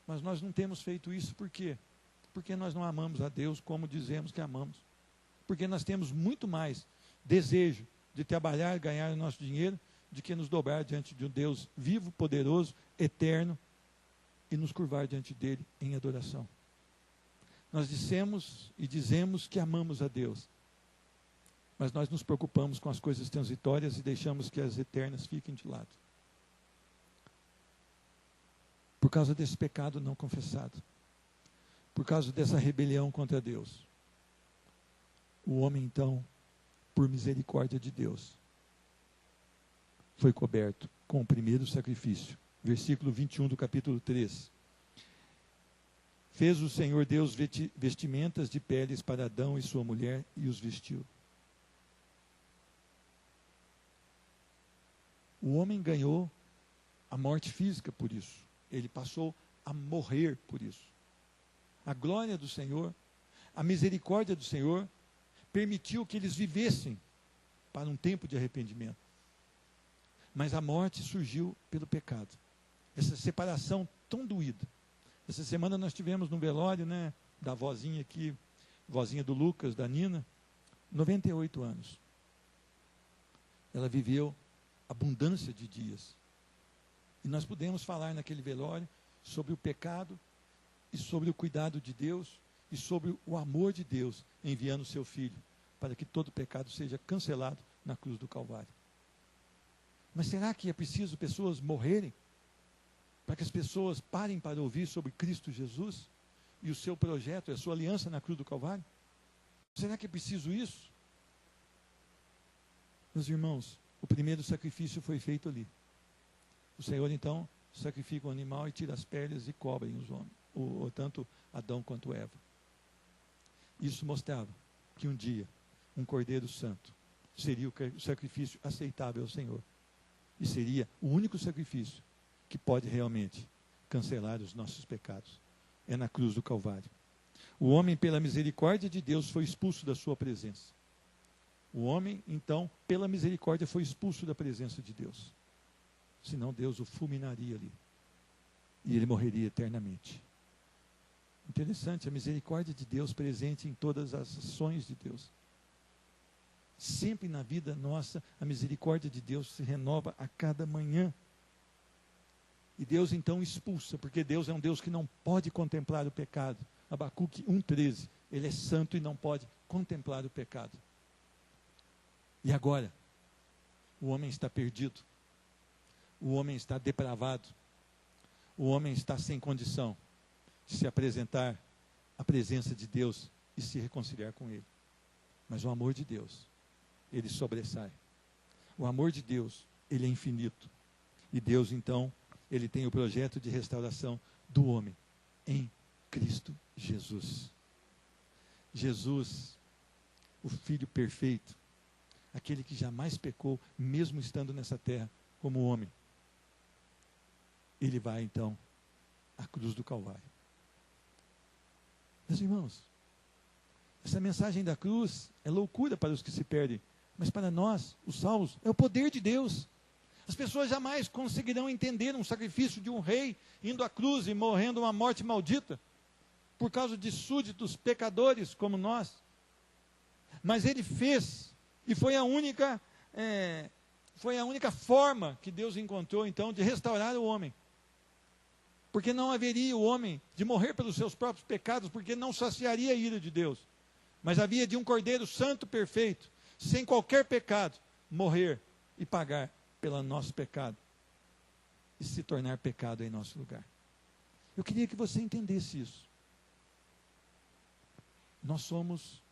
Mas nós não temos feito isso, por quê? Porque nós não amamos a Deus como dizemos que amamos. Porque nós temos muito mais desejo de trabalhar, ganhar o nosso dinheiro, de que nos dobrar diante de um Deus vivo, poderoso, eterno, e nos curvar diante dele em adoração. Nós dissemos e dizemos que amamos a Deus, mas nós nos preocupamos com as coisas transitórias e deixamos que as eternas fiquem de lado. Por causa desse pecado não confessado, por causa dessa rebelião contra Deus, o homem então, por misericórdia de Deus, foi coberto com o primeiro sacrifício. Versículo 21 do capítulo 3. Fez o Senhor Deus vestimentas de peles para Adão e sua mulher e os vestiu. O homem ganhou a morte física por isso. Ele passou a morrer por isso. A glória do Senhor, a misericórdia do Senhor, permitiu que eles vivessem para um tempo de arrependimento. Mas a morte surgiu pelo pecado. Essa separação tão doída. Essa semana nós tivemos no velório, né, da vozinha aqui, vozinha do Lucas, da Nina, 98 anos. Ela viveu abundância de dias. E nós pudemos falar naquele velório sobre o pecado e sobre o cuidado de Deus e sobre o amor de Deus enviando o seu Filho para que todo pecado seja cancelado na cruz do Calvário. Mas será que é preciso pessoas morrerem para que as pessoas parem para ouvir sobre Cristo Jesus e o seu projeto, a sua aliança na cruz do Calvário? Será que é preciso isso? Meus irmãos, o primeiro sacrifício foi feito ali. O Senhor então sacrifica o animal e tira as peles e cobrem os homens, tanto Adão quanto Eva. Isso mostrava que um dia um Cordeiro Santo seria o sacrifício aceitável ao Senhor. E seria o único sacrifício que pode realmente cancelar os nossos pecados. É na cruz do Calvário. O homem, pela misericórdia de Deus, foi expulso da sua presença. O homem, então, pela misericórdia, foi expulso da presença de Deus. Senão Deus o fulminaria ali. E ele morreria eternamente. Interessante, a misericórdia de Deus presente em todas as ações de Deus. Sempre na vida nossa, a misericórdia de Deus se renova a cada manhã. E Deus então expulsa, porque Deus é um Deus que não pode contemplar o pecado. Abacuque 1,13, ele é santo e não pode contemplar o pecado. E agora, o homem está perdido, o homem está depravado, o homem está sem condição de se apresentar à presença de Deus e se reconciliar com Ele. Mas o amor de Deus, ele sobressai. O amor de Deus, ele é infinito. E Deus, então, ele tem o projeto de restauração do homem em Cristo Jesus. Jesus, o Filho perfeito, aquele que jamais pecou, mesmo estando nessa terra como homem. Ele vai, então, à cruz do Calvário. Meus irmãos, essa mensagem da cruz é loucura para os que se perdem, mas para nós, os salvos, é o poder de Deus. As pessoas jamais conseguirão entender um sacrifício de um rei indo à cruz e morrendo uma morte maldita, por causa de súditos pecadores como nós. Mas ele fez, e foi a única forma que Deus encontrou, então, de restaurar o homem. Porque não haveria o homem de morrer pelos seus próprios pecados, porque não saciaria a ira de Deus. Mas havia de um Cordeiro Santo perfeito, sem qualquer pecado, morrer e pagar pelo nosso pecado e se tornar pecado em nosso lugar. Eu queria que você entendesse isso. Nós somos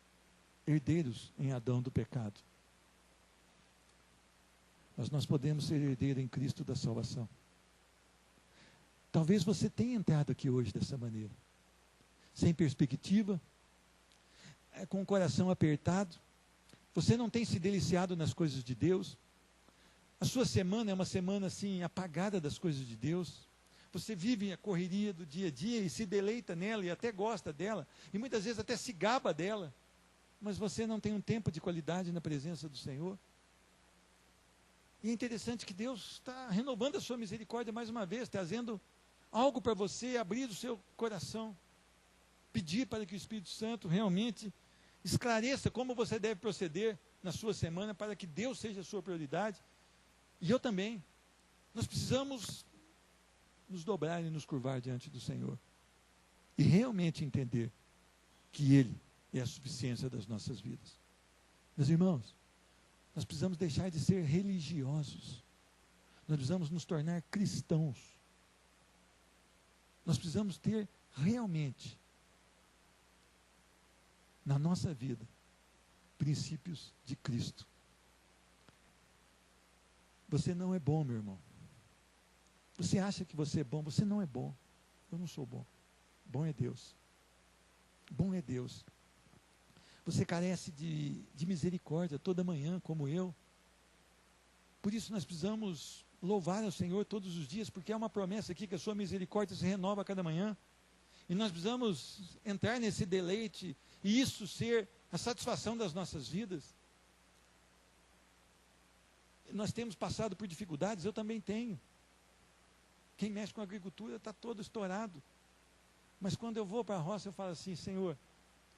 herdeiros em Adão do pecado. Mas nós podemos ser herdeiros em Cristo da salvação. Talvez você tenha entrado aqui hoje dessa maneira, sem perspectiva, com o coração apertado. Você não tem se deliciado nas coisas de Deus. A sua semana é uma semana assim, apagada das coisas de Deus. Você vive a correria do dia a dia e se deleita nela e até gosta dela. E muitas vezes até se gaba dela. mas você não tem um tempo de qualidade na presença do Senhor. E é interessante que Deus está renovando a sua misericórdia mais uma vez, trazendo algo para você, abrir o seu coração, pedir para que o Espírito Santo realmente esclareça como você deve proceder na sua semana, para que Deus seja a sua prioridade, e eu também. Nós precisamos nos dobrar e nos curvar diante do Senhor, e realmente entender que Ele é a suficiência das nossas vidas. Meus irmãos, nós precisamos deixar de ser religiosos, nós precisamos nos tornar cristãos, nós precisamos ter realmente na nossa vida princípios de Cristo. Você não é bom, meu irmão. Você acha que você é bom, você não é bom. Eu não sou bom. Bom é Deus. Bom é Deus. Você carece de misericórdia toda manhã, como eu. Por isso nós precisamos louvar ao Senhor todos os dias, porque há uma promessa aqui que a sua misericórdia se renova a cada manhã. E nós precisamos entrar nesse deleite, e isso ser a satisfação das nossas vidas. Nós temos passado por dificuldades, eu também tenho. Quem mexe com a agricultura está todo estourado. Mas quando eu vou para a roça, eu falo assim: Senhor,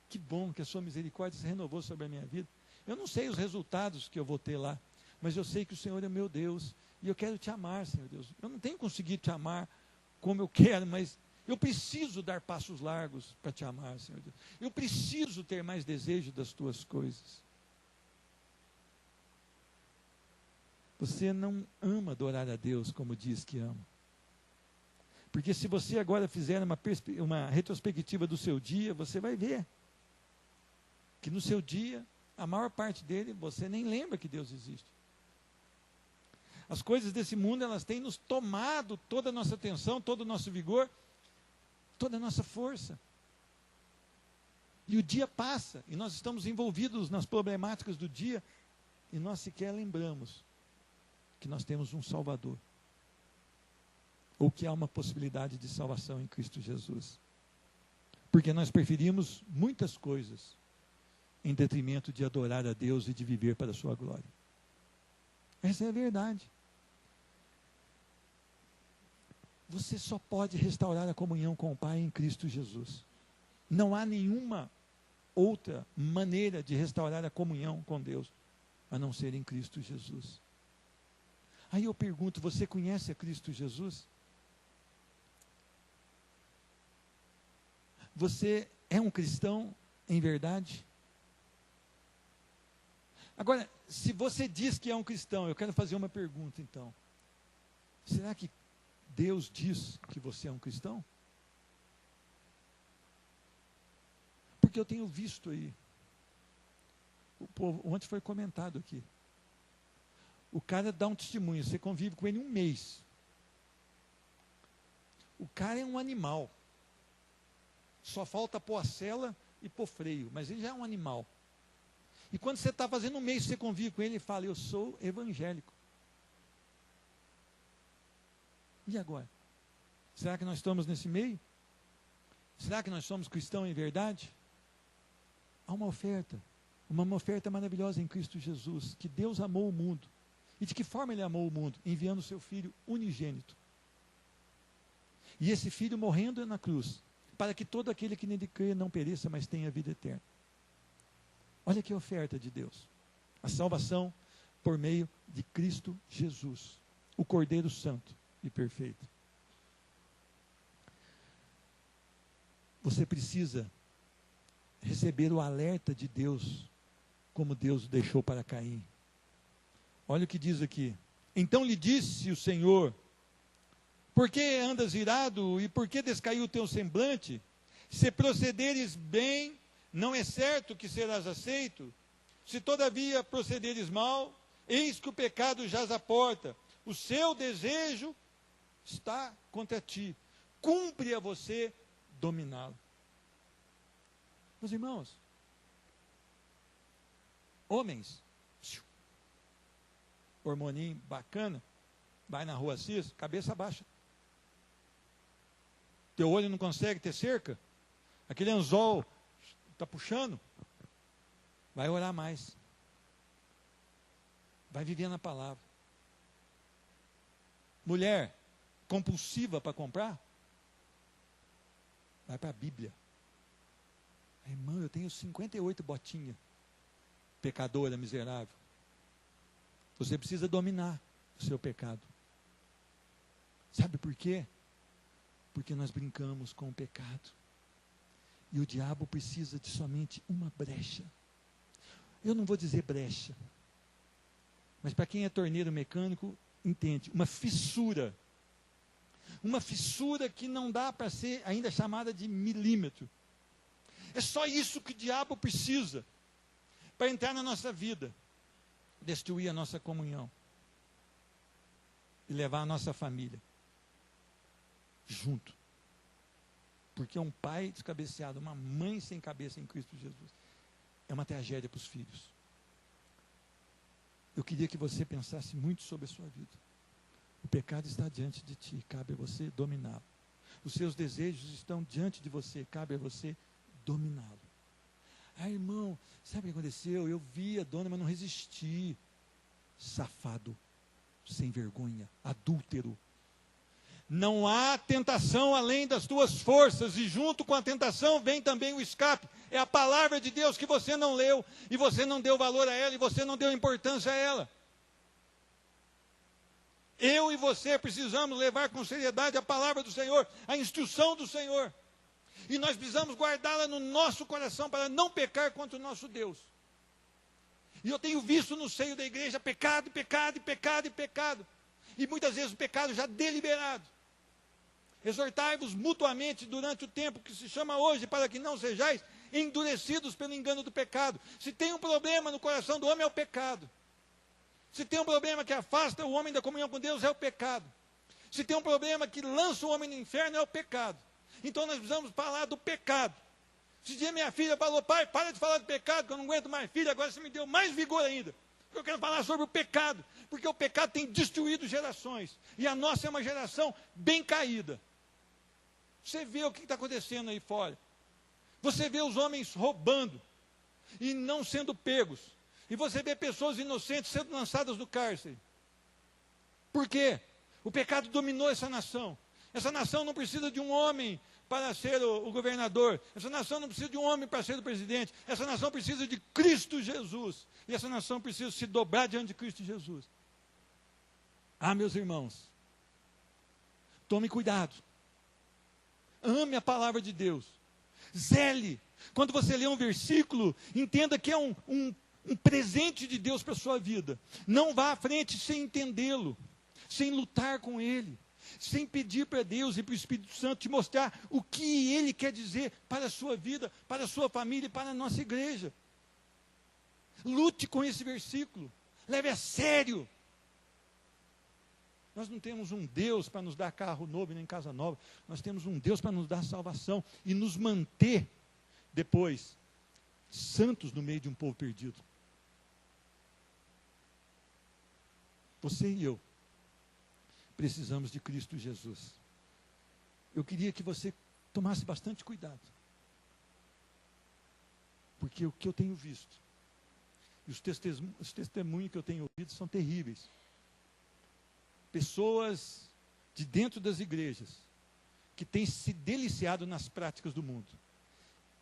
que bom que a sua misericórdia se renovou sobre a minha vida. Eu não sei os resultados que eu vou ter lá, mas eu sei que o Senhor é meu Deus, e eu quero te amar, Senhor Deus. Eu não tenho conseguido te amar como eu quero, mas eu preciso dar passos largos para te amar, Senhor Deus. Eu preciso ter mais desejo das tuas coisas. Você não ama adorar a Deus como diz que ama. Porque se você agora fizer uma retrospectiva do seu dia, você vai ver que no seu dia, a maior parte dele, você nem lembra que Deus existe. As coisas desse mundo, elas têm nos tomado toda a nossa atenção, todo o nosso vigor, toda a nossa força. E o dia passa, e nós estamos envolvidos nas problemáticas do dia, e nós sequer lembramos que nós temos um Salvador, ou que há uma possibilidade de salvação em Cristo Jesus. Porque nós preferimos muitas coisas em detrimento de adorar a Deus e de viver para a sua glória. Essa é a verdade. Você só pode restaurar a comunhão com o Pai em Cristo Jesus. Não há nenhuma outra maneira de restaurar a comunhão com Deus, a não ser em Cristo Jesus. Aí eu pergunto, você conhece a Cristo Jesus? Você é um cristão em verdade? Agora, se você diz que é um cristão, eu quero fazer uma pergunta então. Será que Deus diz que você é um cristão? Porque eu tenho visto aí, o povo, ontem foi comentado aqui, o cara dá um testemunho, você convive com ele um mês. O cara é um animal. Só falta pôr a sela e pôr freio, mas ele já é um animal. E quando você está fazendo um mês, você convive com ele e fala: eu sou evangélico. E agora? Será que nós estamos nesse meio? Será que nós somos cristãos em verdade? Há uma oferta maravilhosa em Cristo Jesus, que Deus amou o mundo. E de que forma Ele amou o mundo? Enviando o seu Filho unigênito. E esse Filho morrendo na cruz, para que todo aquele que nele crê não pereça, mas tenha vida eterna. Olha que oferta de Deus. A salvação por meio de Cristo Jesus, o Cordeiro Santo e perfeito. Você precisa receber o alerta de Deus, como Deus deixou para Caim. Olha o que diz aqui. Então lhe disse o Senhor: por que andas irado e por que descaiu o teu semblante? Se procederes bem, não é certo que serás aceito? Se todavia procederes mal, eis que o pecado jaz à porta. O seu desejo está contra ti. Cumpre a você dominá-lo. Meus irmãos, homens, hormoninho bacana, vai na rua Assis, cabeça baixa. Teu olho não consegue ter cerca? Aquele anzol está puxando? Vai orar mais. Vai viver na palavra. Mulher compulsiva para comprar? Vai para a Bíblia. Irmão, eu tenho 58 botinhas. Pecadora, miserável. Você precisa dominar o seu pecado. Sabe por quê? Porque nós brincamos com o pecado. E o diabo precisa de somente uma brecha. Eu não vou dizer brecha. Mas para quem é torneiro mecânico, entende. Uma fissura. Uma fissura que não dá para ser ainda chamada de milímetro. É só isso que o diabo precisa para entrar na nossa vida, destruir a nossa comunhão e levar a nossa família junto. Porque um pai descabeceado, uma mãe sem cabeça em Cristo Jesus, é uma tragédia para os filhos. Eu queria que você pensasse muito sobre a sua vida. O pecado está diante de ti, cabe a você dominá-lo. Os seus desejos estão diante de você, cabe a você dominá-lo. Ah, irmão, sabe o que aconteceu? Eu vi a dona, mas não resisti. Safado, sem vergonha, adúltero. Não há tentação além das tuas forças, e junto com a tentação vem também o escape. É a palavra de Deus que você não leu, e você não deu valor a ela, e você não deu importância a ela. Eu e você precisamos levar com seriedade a palavra do Senhor, a instrução do Senhor. E nós precisamos guardá-la no nosso coração para não pecar contra o nosso Deus. E eu tenho visto no seio da igreja pecado, pecado, pecado e pecado. E muitas vezes o pecado já deliberado. Exortai-vos mutuamente durante o tempo que se chama hoje, para que não sejais endurecidos pelo engano do pecado. Se tem um problema no coração do homem, é o pecado. Se tem um problema que afasta o homem da comunhão com Deus, é o pecado. Se tem um problema que lança o homem no inferno, é o pecado. Então nós precisamos falar do pecado. Esse dia minha filha falou: pai, para de falar do pecado, que eu não aguento mais. Filha, agora você me deu mais vigor ainda. Eu quero falar sobre o pecado, porque o pecado tem destruído gerações. E a nossa é uma geração bem caída. Você vê o que está acontecendo aí fora. Você vê os homens roubando e não sendo pegos. E você vê pessoas inocentes sendo lançadas do cárcere. Por quê? O pecado dominou essa nação. Essa nação não precisa de um homem para ser o governador. Essa nação não precisa de um homem para ser o presidente. Essa nação precisa de Cristo Jesus. E essa nação precisa se dobrar diante de Cristo Jesus. Ah, meus irmãos, tome cuidado. Ame a palavra de Deus. Zele. Quando você lê um versículo, entenda que é um presente de Deus para a sua vida. Não vá à frente sem entendê-lo, sem lutar com ele, sem pedir para Deus e para o Espírito Santo te mostrar o que ele quer dizer para a sua vida, para a sua família e para a nossa igreja. Lute com esse versículo, leve a sério. Nós não temos um Deus para nos dar carro novo e nem casa nova. Nós temos um Deus para nos dar salvação e nos manter depois santos no meio de um povo perdido. Você e eu precisamos de Cristo Jesus. Eu queria que você tomasse bastante cuidado. Porque o que eu tenho visto, e os testemunhos que eu tenho ouvido são terríveis. Pessoas de dentro das igrejas, que têm se deliciado nas práticas do mundo.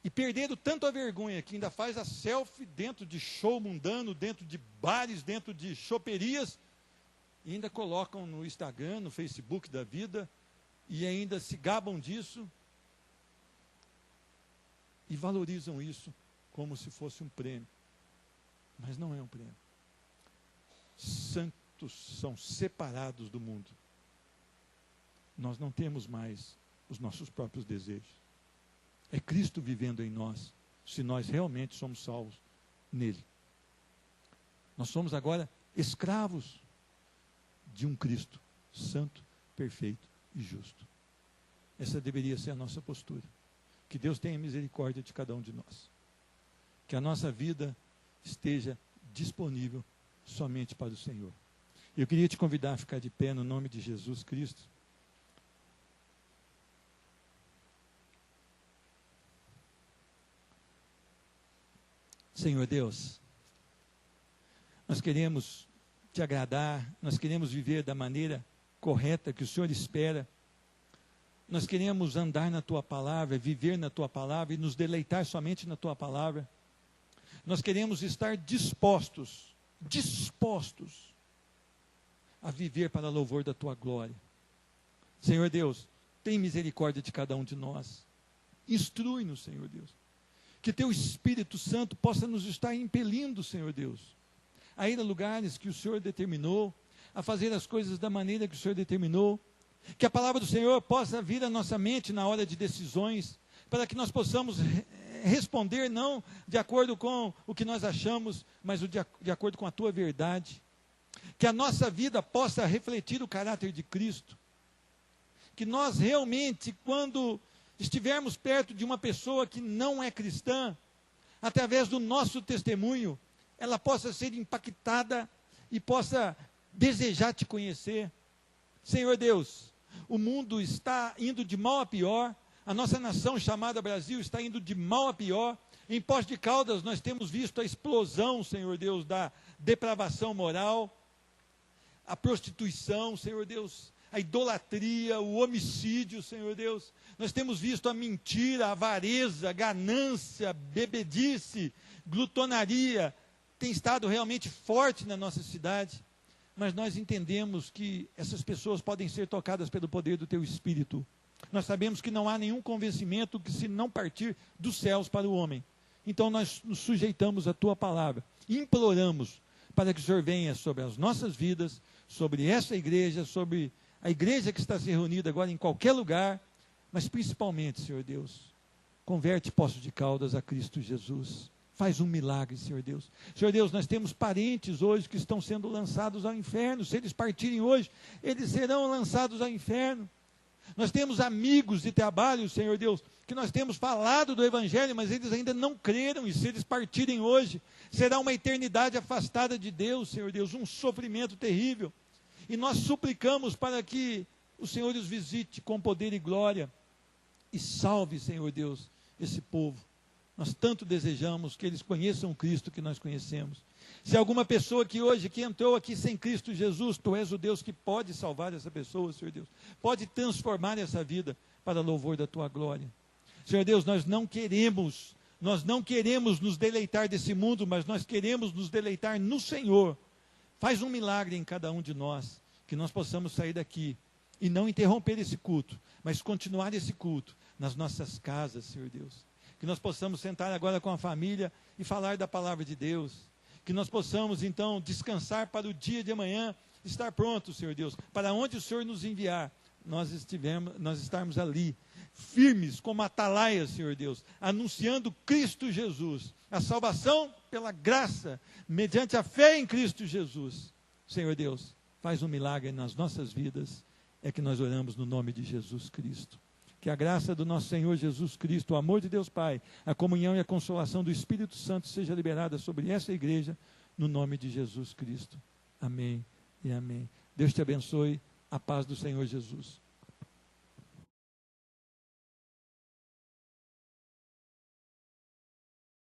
E perdendo tanto a vergonha, que ainda faz a selfie dentro de show mundano, dentro de bares, dentro de choperias, e ainda colocam no Instagram, no Facebook da vida, e ainda se gabam disso, e valorizam isso como se fosse um prêmio. Mas não é um prêmio. Santos são separados do mundo. Nós não temos mais os nossos próprios desejos. É Cristo vivendo em nós, se nós realmente somos salvos nele. Nós somos agora escravos de um Cristo santo, perfeito e justo. Essa deveria ser a nossa postura. Que Deus tenha misericórdia de cada um de nós. Que a nossa vida esteja disponível somente para o Senhor. Eu queria te convidar a ficar de pé no nome de Jesus Cristo. Senhor Deus, nós queremos te agradar, nós queremos viver da maneira correta que o Senhor espera. Nós queremos andar na tua palavra, viver na tua palavra e nos deleitar somente na tua palavra. Nós queremos estar dispostos a viver para louvor da tua glória. Senhor Deus, tem misericórdia de cada um de nós. Instrui-nos, Senhor Deus. Que teu Espírito Santo possa nos estar impelindo, Senhor Deus, a ir a lugares que o Senhor determinou, a fazer as coisas da maneira que o Senhor determinou. Que a palavra do Senhor possa vir à nossa mente na hora de decisões, para que nós possamos responder não de acordo com o que nós achamos, mas de acordo com a tua verdade. Que a nossa vida possa refletir o caráter de Cristo. Que nós realmente, quando estivermos perto de uma pessoa que não é cristã, através do nosso testemunho, ela possa ser impactada e possa desejar te conhecer. Senhor Deus, o mundo está indo de mal a pior, a nossa nação chamada Brasil está indo de mal a pior. Em Poços de Caldas nós temos visto a explosão, Senhor Deus, da depravação moral, a prostituição, Senhor Deus, a idolatria, o homicídio, Senhor Deus. Nós temos visto a mentira, a avareza, a ganância, bebedice, glutonaria, tem estado realmente forte na nossa cidade. Mas nós entendemos que essas pessoas podem ser tocadas pelo poder do teu Espírito. Nós sabemos que não há nenhum convencimento que se não partir dos céus para o homem. Então nós nos sujeitamos à tua palavra, imploramos para que o Senhor venha sobre as nossas vidas, sobre essa igreja, sobre a igreja que está se reunida agora em qualquer lugar, mas principalmente, Senhor Deus, converte Poços de Caldas a Cristo Jesus. Faz um milagre, Senhor Deus. Senhor Deus, nós temos parentes hoje que estão sendo lançados ao inferno. Se eles partirem hoje, eles serão lançados ao inferno. Nós temos amigos de trabalho, Senhor Deus, que nós temos falado do Evangelho, mas eles ainda não creram. E se eles partirem hoje, será uma eternidade afastada de Deus, Senhor Deus, um sofrimento terrível. E nós suplicamos para que o Senhor os visite com poder e glória e salve, Senhor Deus, esse povo. Nós tanto desejamos que eles conheçam o Cristo que nós conhecemos. Se alguma pessoa que hoje, que entrou aqui sem Cristo Jesus, tu és o Deus que pode salvar essa pessoa, Senhor Deus. Pode transformar essa vida para louvor da tua glória. Senhor Deus, nós não queremos nos deleitar desse mundo, mas nós queremos nos deleitar no Senhor. Faz um milagre em cada um de nós, que nós possamos sair daqui e não interromper esse culto, mas continuar esse culto nas nossas casas, Senhor Deus. Que nós possamos sentar agora com a família e falar da palavra de Deus. Que nós possamos, então, descansar para o dia de amanhã, estar prontos, Senhor Deus, para onde o Senhor nos enviar, nós estarmos ali, firmes como atalaias, Senhor Deus, anunciando Cristo Jesus, a salvação pela graça, mediante a fé em Cristo Jesus. Senhor Deus, faz um milagre nas nossas vidas, é que nós oramos no nome de Jesus Cristo. Que a graça do nosso Senhor Jesus Cristo, o amor de Deus Pai, a comunhão e a consolação do Espírito Santo seja liberada sobre essa igreja, no nome de Jesus Cristo. Amém e amém. Deus te abençoe, a paz do Senhor Jesus.